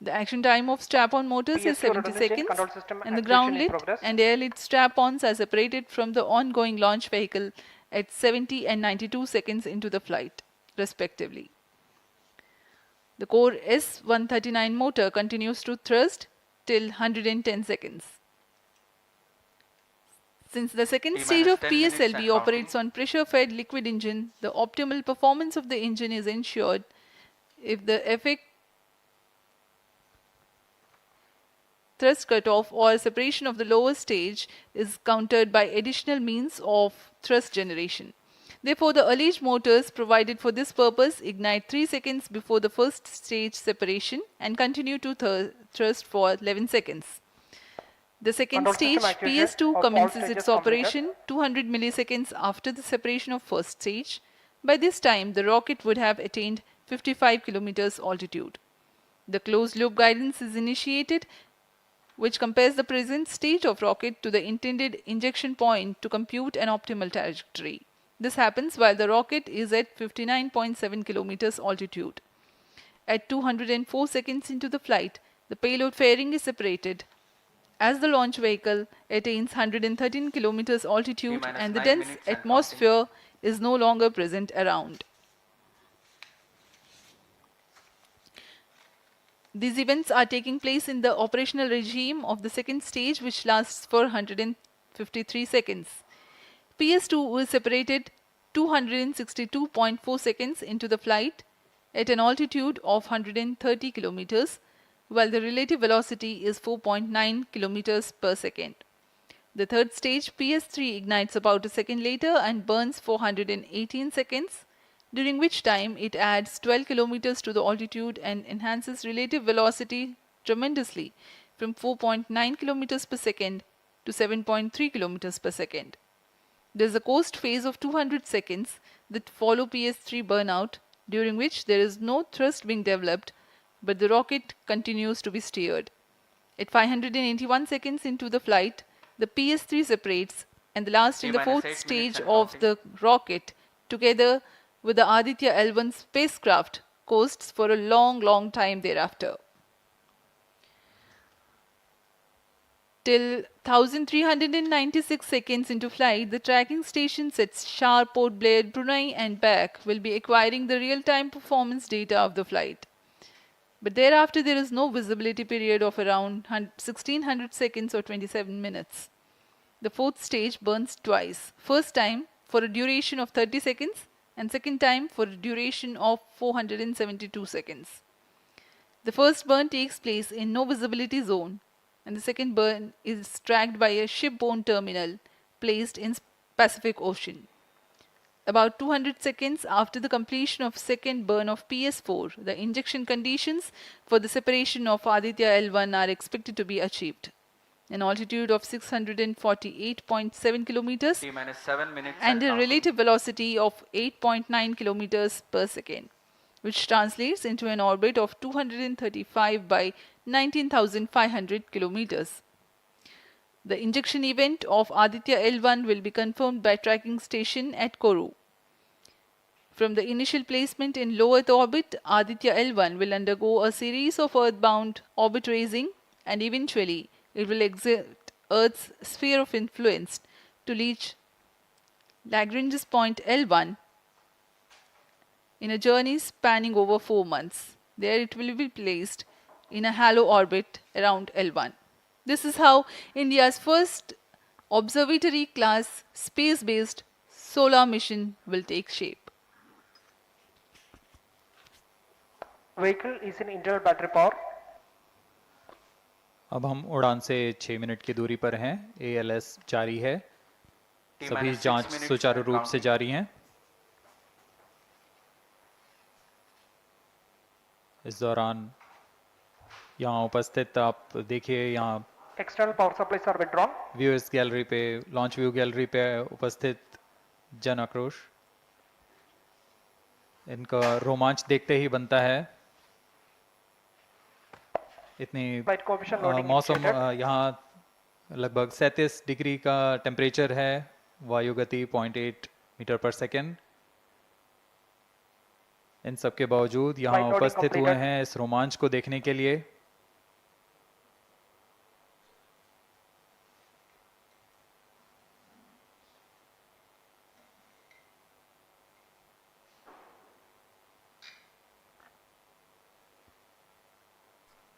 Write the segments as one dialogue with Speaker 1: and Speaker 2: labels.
Speaker 1: The action time of strap-on motors is 70 seconds and the ground lit and air lit strap-ons are separated from the ongoing launch vehicle at 70 and 92 seconds into the flight, respectively. The core S139 motor continues to thrust till 110 seconds. Since the second stage of PSLV operates on pressure-fed liquid engine, the optimal performance of the engine is ensured if the effect thrust cutoff or separation of the lower stage is countered by additional means of thrust generation. Therefore, the alleged motors provided for this purpose ignite 3 seconds before the first stage separation and continue to thrust for 11 seconds. The second stage, PS2, commences its operation 200 milliseconds after the separation of first stage. By this time, the rocket would have attained 55 kilometers altitude. The closed-loop guidance is initiated, which compares the present state of rocket to the intended injection point to compute an optimal trajectory. This happens while the rocket is at 59.7 kilometers altitude. At 204 seconds into the flight, the payload fairing is separated as the launch vehicle attains 113 kilometers altitude and the dense atmosphere is no longer present around. These events are taking place in the operational regime of the second stage, which lasts for 153 seconds. PS2 is separated 262.4 seconds into the flight at an altitude of 130 kilometers, while the relative velocity is 4.9 kilometers per second. The third stage, PS3, ignites about a second later and burns for 118 seconds, during which time it adds 12 kilometers to the altitude and enhances relative velocity tremendously from 4.9 kilometers per second to 7.3 kilometers per second. There is a coast phase of 200 seconds that follow PS3 burnout, during which there is no thrust being developed, but the rocket continues to be steered. At 581 seconds into the flight, the PS3 separates and the last in the fourth stage of the rocket, together with the ADITYA L-1 spacecraft, coasts for a long time thereafter. Till 1396 seconds into flight, the tracking stations at Shar, Port Blair, Brunei and back will be acquiring the real-time performance data of the flight. But thereafter there is no visibility period of around 1600 seconds or 27 minutes. The fourth stage burns twice. First time for a duration of 30 seconds and second time for a duration of 472 seconds. The first burn takes place in no visibility zone and the second burn is tracked by a shipborne terminal placed in Pacific Ocean. About 200 seconds after the completion of second burn of PS4, the injection conditions for the separation of ADITYA L1 are expected to be achieved. An altitude of 648.7 kilometers and a relative velocity of 8.9 kilometers per second, which translates into an orbit of 235 by 19,500 kilometers. The injection event of ADITYA L1 will be confirmed by tracking station at Kourou. From the initial placement in low Earth orbit, ADITYA L1 will undergo a series of earthbound orbit raising and eventually it will exit Earth's sphere of influence to reach Lagrange's point L1 in a journey spanning over 4 months. There it will be placed in a halo orbit around L1. This is how India's first observatory class space-based solar mission will take shape.
Speaker 2: Vehicle is in internal battery power.
Speaker 3: अब हम उड़ान से 6 minute की दूरी पर हैं। ALS जारी है, सभी जांच सुचारू रूप से जारी हैं। इस दौरान यहाँ उपस्थित आप देखिए, यहाँ
Speaker 2: external power supplies are withdrawn.
Speaker 3: Viewers gallery पे, लॉन्च व्यू गैलरी पे उपस्थित जन आक्रोश, इनका रोमांच देखते ही बनता है। इतनी मौसम यहाँ लगभग 37 डिग्री का टेम्परेचर है, वायु गति 0.8 मीटर पर सेकेंड। इन सब के बावजूद यहाँ उपस्थित हुए हैं इस रोमांच को देखने के लिए।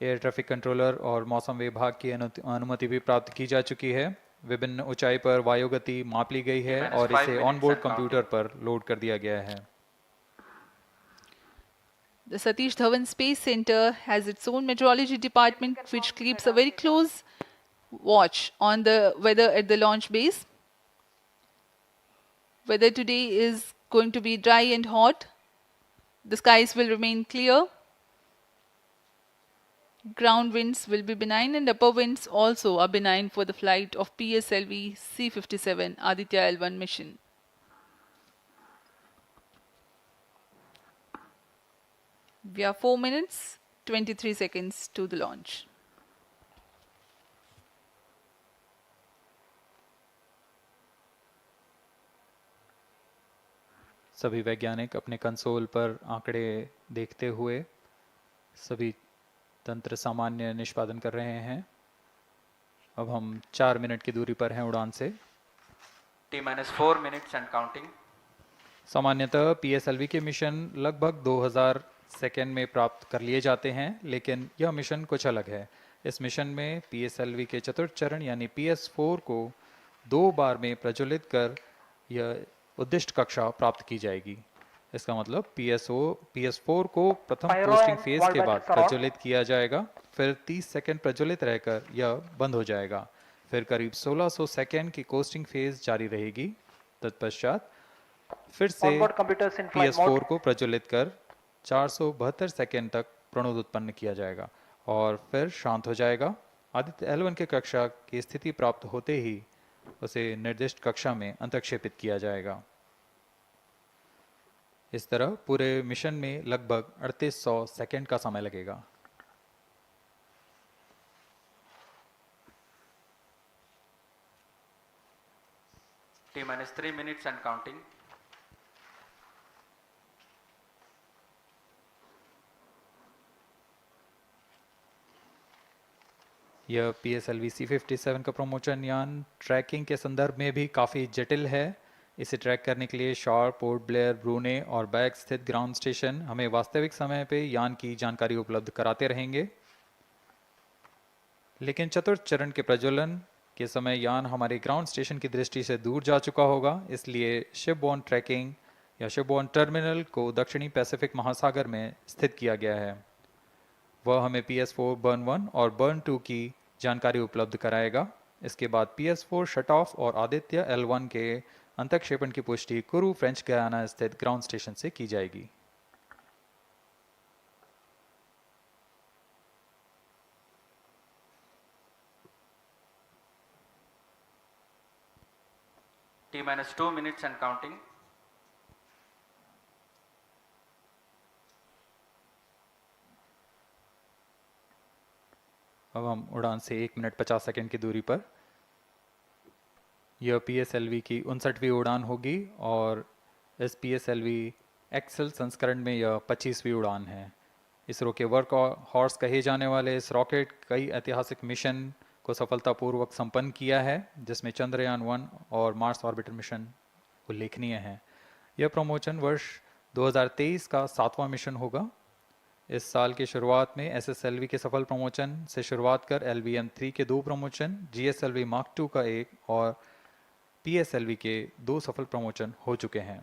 Speaker 3: एयर ट्रैफिक कंट्रोलर और मौसम विभाग की अनुमति भी प्राप्त की जा चुकी है। विभिन्न ऊंचाई पर वायु गति माप ली गई है और इसे ऑनबोर्ड कंप्यूटर पर लोड कर दिया गया है।
Speaker 1: The Satish Dhawan Space Center has its own meteorology department which keeps a very close watch on the weather at the launch base. Weather today is going to be dry and hot. The skies will remain clear. Ground winds will be benign and upper winds also are benign for the flight of PSLV C-57 Aditya L-1 mission. We are 4 minutes, 23 seconds to the launch.
Speaker 3: सभी वैज्ञानिक अपने console पर आंकड़े देखते हुए सभी तंत्र सामान्य निष्पादन कर रहे हैं। अब हम 4 मिनट की दूरी पर हैं उड़ान से।
Speaker 4: T-4 minutes and counting.
Speaker 3: सामान्यतः पीएसएलवी के मिशन लगभग 2000 सेकेंड में प्राप्त कर लिए जाते हैं, लेकिन यह मिशन कुछ अलग है। इस मिशन में पीएसएलवी के चतुर्थ चरण यानी PS4 को 2 बार में प्रज्वलित कर यह उद्दिष्ट कक्षा प्राप्त की जाएगी। इसका मतलब PS4 को प्रथम कोस्टिंग फेज के बाद प्रज्वलित किया जाएगा, फिर 30 सेकेंड प्रज्वलित रहकर यह बंद हो जाएगा, फिर करीब 1600 सेकेंड की कोस्टिंग फेज जारी रहेगी। तत्पश्चात फिर से PS4 को प्रज्वलित कर 472 सेकेंड तक प्रणोद उत्पन्न किया जाएगा और फिर शांत हो जाएगा। आदित्य L1 के कक्षा की स्थिति प्राप्त होते ही उसे निर्दिष्ट कक्षा में अंतक्षेपित किया जाएगा। इस तरह पूरे मिशन में लगभग 3800 सेकेंड का समय लगेगा।
Speaker 4: T-3 minutes and counting.
Speaker 3: यह PSLV C-57 का प्रमोशन यान ट्रैकिंग के संदर्भ में भी काफ़ी जटिल है। इसे ट्रैक करने के लिए शार्प, पोर्ट ब्लेयर, ब्रूने और बैग स्थित ग्राउंड स्टेशन हमें वास्तविक समय पे यान की जानकारी उपलब्ध कराते रहेंगे। लेकिन चतुर्थ चरण के प्रज्वलन के समय यान हमारे ग्राउंड स्टेशन की दृष्टि से दूर जा चुका होगा, इसलिए शिपबोर्न ट्रैकिंग या शिपबोर्न टर्मिनल को दक्षिणी पैसिफिक महासागर में स्थित किया गया है। वह हमें PS4 बर्न 1 और बर्न 2 की जानकारी उपलब्ध कराएगा। इसके बाद PS4 शट ऑफ और आदित्य L1 के अंतक्षेपण की पुष्टि कुरु फ्रेंच गयाना स्थित ग्राउंड स्टेशन से की जाएगी।
Speaker 4: T-2 minutes and counting.
Speaker 3: अब हम उड़ान से 1 मिनट 50 सेकेंड की दूरी पर। यह PSLV की 59वीं उड़ान होगी और इस PSLV एक्सेल संस्करण में यह 25वीं उड़ान है। इसरो के वर्क हॉर्स कहे जाने वाले इस रॉकेट कई ऐतिहासिक मिशन को सफलतापूर्वक संपन्न किया है, जिसमें चंद्रयान 1 और मार्स ऑर्बिटर मिशन उल्लेखनीय हैं। यह प्रमोशन वर्ष 2023 का 7वां मिशन होगा। इस साल की शुरुआत में SSLV के सफल प्रमोशन से शुरुआत कर LVM-3 के 2 प्रमोशन, GSLV Mark 2 का 1 और PSLV के 2 सफल प्रमोशन हो चुके हैं।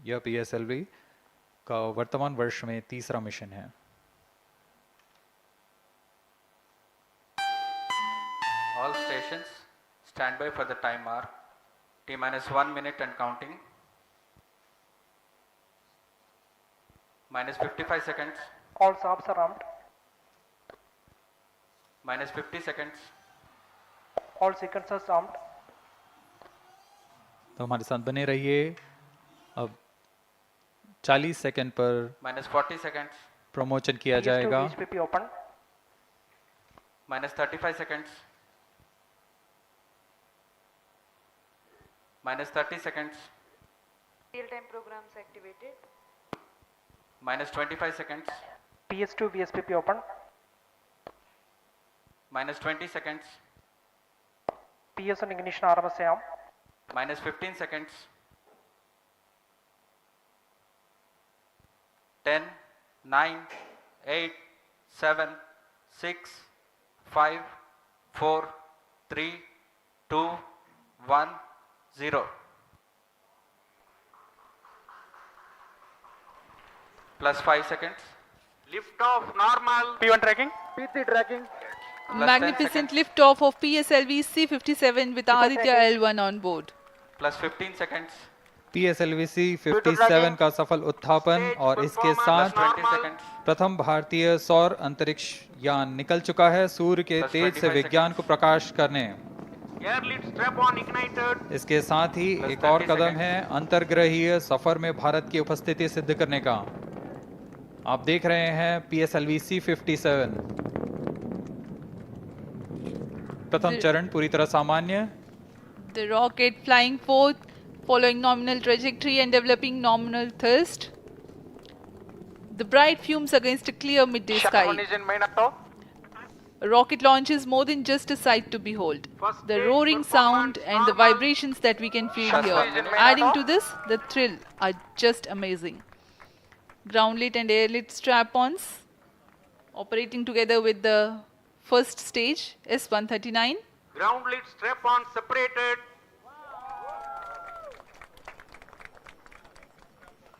Speaker 3: यह PSLV का वर्तमान वर्ष में 3रा मिशन है।
Speaker 4: All stations stand by for the time mark. T-1 minute and counting. Minus 55 seconds.
Speaker 2: All stops are armed.
Speaker 4: Minus 50 seconds.
Speaker 2: All sequencers armed.
Speaker 3: तो हमारे साथ बने रहिए। अब 40 सेकंड पर
Speaker 4: Minus 40 seconds.
Speaker 3: प्रमोशन किया
Speaker 2: PS2
Speaker 3: जाएगा।
Speaker 2: VHPP open.
Speaker 4: Minus 35 seconds. Minus 30 seconds.
Speaker 5: Real-time programs activated.
Speaker 4: Minus 25 seconds.
Speaker 2: PS2 VSPP open.
Speaker 4: Minus 20 seconds.
Speaker 2: PS1 ignition RMS arm.
Speaker 4: Minus 15 seconds. 10, 9, 8, 7, 6, 5, 4, 3, 2, 1, 0. Plus 5 seconds.
Speaker 6: Lift off normal.
Speaker 2: P1 tracking.
Speaker 6: PT tracking.
Speaker 4: Plus 10
Speaker 1: Magnificent
Speaker 4: seconds.
Speaker 1: liftoff of PSLV C-57 with Aditya L-1 on board.
Speaker 4: Plus 15 seconds.
Speaker 3: PSLV-C 57 का सफल उत्थापन और इसके साथ
Speaker 4: Plus 20 seconds.
Speaker 3: प्रथम भारतीय सौर अंतरिक्ष यान निकल चुका है सूर्य के
Speaker 4: Plus
Speaker 3: तेज से
Speaker 4: 25
Speaker 3: विज्ञान को प्रकाश करने।
Speaker 6: Air lead strap on ignited.
Speaker 3: इसके साथ ही
Speaker 4: Plus
Speaker 3: एक और
Speaker 4: 30
Speaker 3: कदम
Speaker 4: seconds.
Speaker 3: है अंतर्ग्रहीय सफर में भारत की उपस्थिति सिद्ध करने का। आप देख रहे हैं PSLV C-57 प्रथम चरण पूरी तरह सामान्य।
Speaker 1: The rocket flying forth, following nominal trajectory and developing nominal thrust. The bright fumes against a clear midday
Speaker 6: Shut
Speaker 1: sky.
Speaker 6: on engine main auto.
Speaker 1: A rocket launch is more than just a sight to behold.
Speaker 6: First
Speaker 1: The
Speaker 6: stage
Speaker 1: roaring sound
Speaker 6: performance
Speaker 1: and the
Speaker 6: normal.
Speaker 1: vibrations that we can feel
Speaker 4: Shut
Speaker 1: here,
Speaker 4: on engine
Speaker 6: main
Speaker 1: adding
Speaker 6: auto.
Speaker 1: to this, the thrill are just amazing. Ground lit and air lit strap-ons operating together with the first stage S-139.
Speaker 6: Ground lead strap on separated.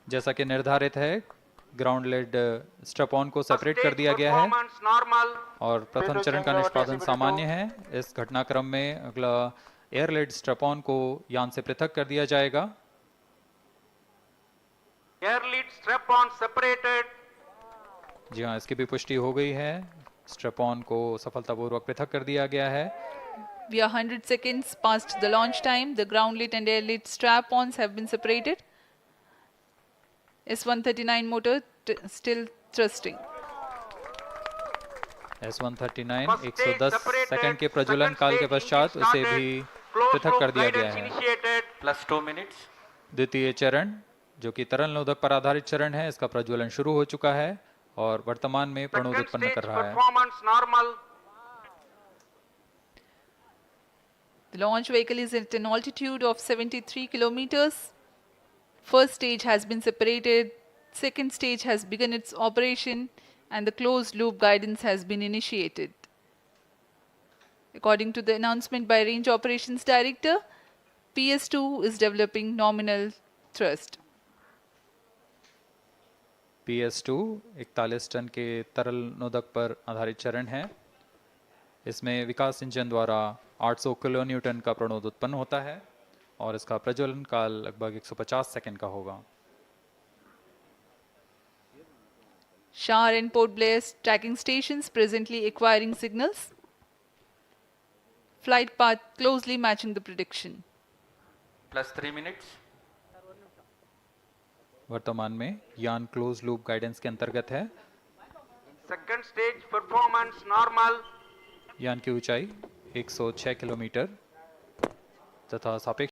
Speaker 3: जैसा कि निर्धारित है ground lead strap on को
Speaker 6: First
Speaker 3: separate कर
Speaker 6: stage
Speaker 3: दिया गया है
Speaker 6: performance normal.
Speaker 3: और प्रथम चरण का निष्पादन सामान्य है। इस घटनाक्रम में अगला एयर लेड स्ट्रैप ऑन को यान से पृथक कर दिया जाएगा।
Speaker 6: Air lead strap on separated.
Speaker 3: जी हाँ, इसकी भी पुष्टि हो गई है। स्ट्रैप ऑन को सफलतापूर्वक पृथक कर दिया गया है।
Speaker 1: We are 100 seconds past the launch time. The ground lit and air lit strap-ons have been separated. S-139 motor still thrusting.
Speaker 3: S-139
Speaker 6: First stage
Speaker 3: 110
Speaker 6: separated.
Speaker 3: Second के प्रज्वलन
Speaker 6: Second
Speaker 3: काल के
Speaker 6: stage
Speaker 3: पश्चात
Speaker 6: engine
Speaker 3: उसे
Speaker 6: started.
Speaker 3: भी
Speaker 6: Closed
Speaker 3: पृथक
Speaker 6: loop
Speaker 3: कर दिया गया
Speaker 6: guidance
Speaker 3: है।
Speaker 6: initiated.
Speaker 4: Plus 2 minutes.
Speaker 3: द्वितीय चरण जो कि तरल नोदक पर आधारित चरण है, इसका प्रज्वलन शुरू हो चुका है और वर्तमान में प्रणोद
Speaker 6: Second
Speaker 3: उत्पन्न कर
Speaker 6: stage
Speaker 3: रहा है।
Speaker 6: performance normal.
Speaker 1: The launch vehicle is at an altitude of 73 kilometers. First stage has been separated. Second stage has begun its operation and the closed loop guidance has been initiated. According to the announcement by Range Operations Director, PS2 is developing nominal thrust.
Speaker 3: PS2 41 ton के तरल नोदक पर आधारित चरण है। इसमें विकास engine द्वारा 800 kilo Newton का प्रणोद उत्पन्न होता है और इसका प्रज्वलन काल लगभग 150 सेकंड का होगा।
Speaker 1: Shar and Port Blair tracking stations presently acquiring signals. Flight path closely matching the prediction.
Speaker 4: Plus 3 minutes.
Speaker 3: वर्तमान में यान क्लोज लूप गाइडेंस के अंतर्गत है।
Speaker 6: Second stage performance normal.
Speaker 3: यान की ऊंचाई 106 किलोमीटर तथा सापेक्ष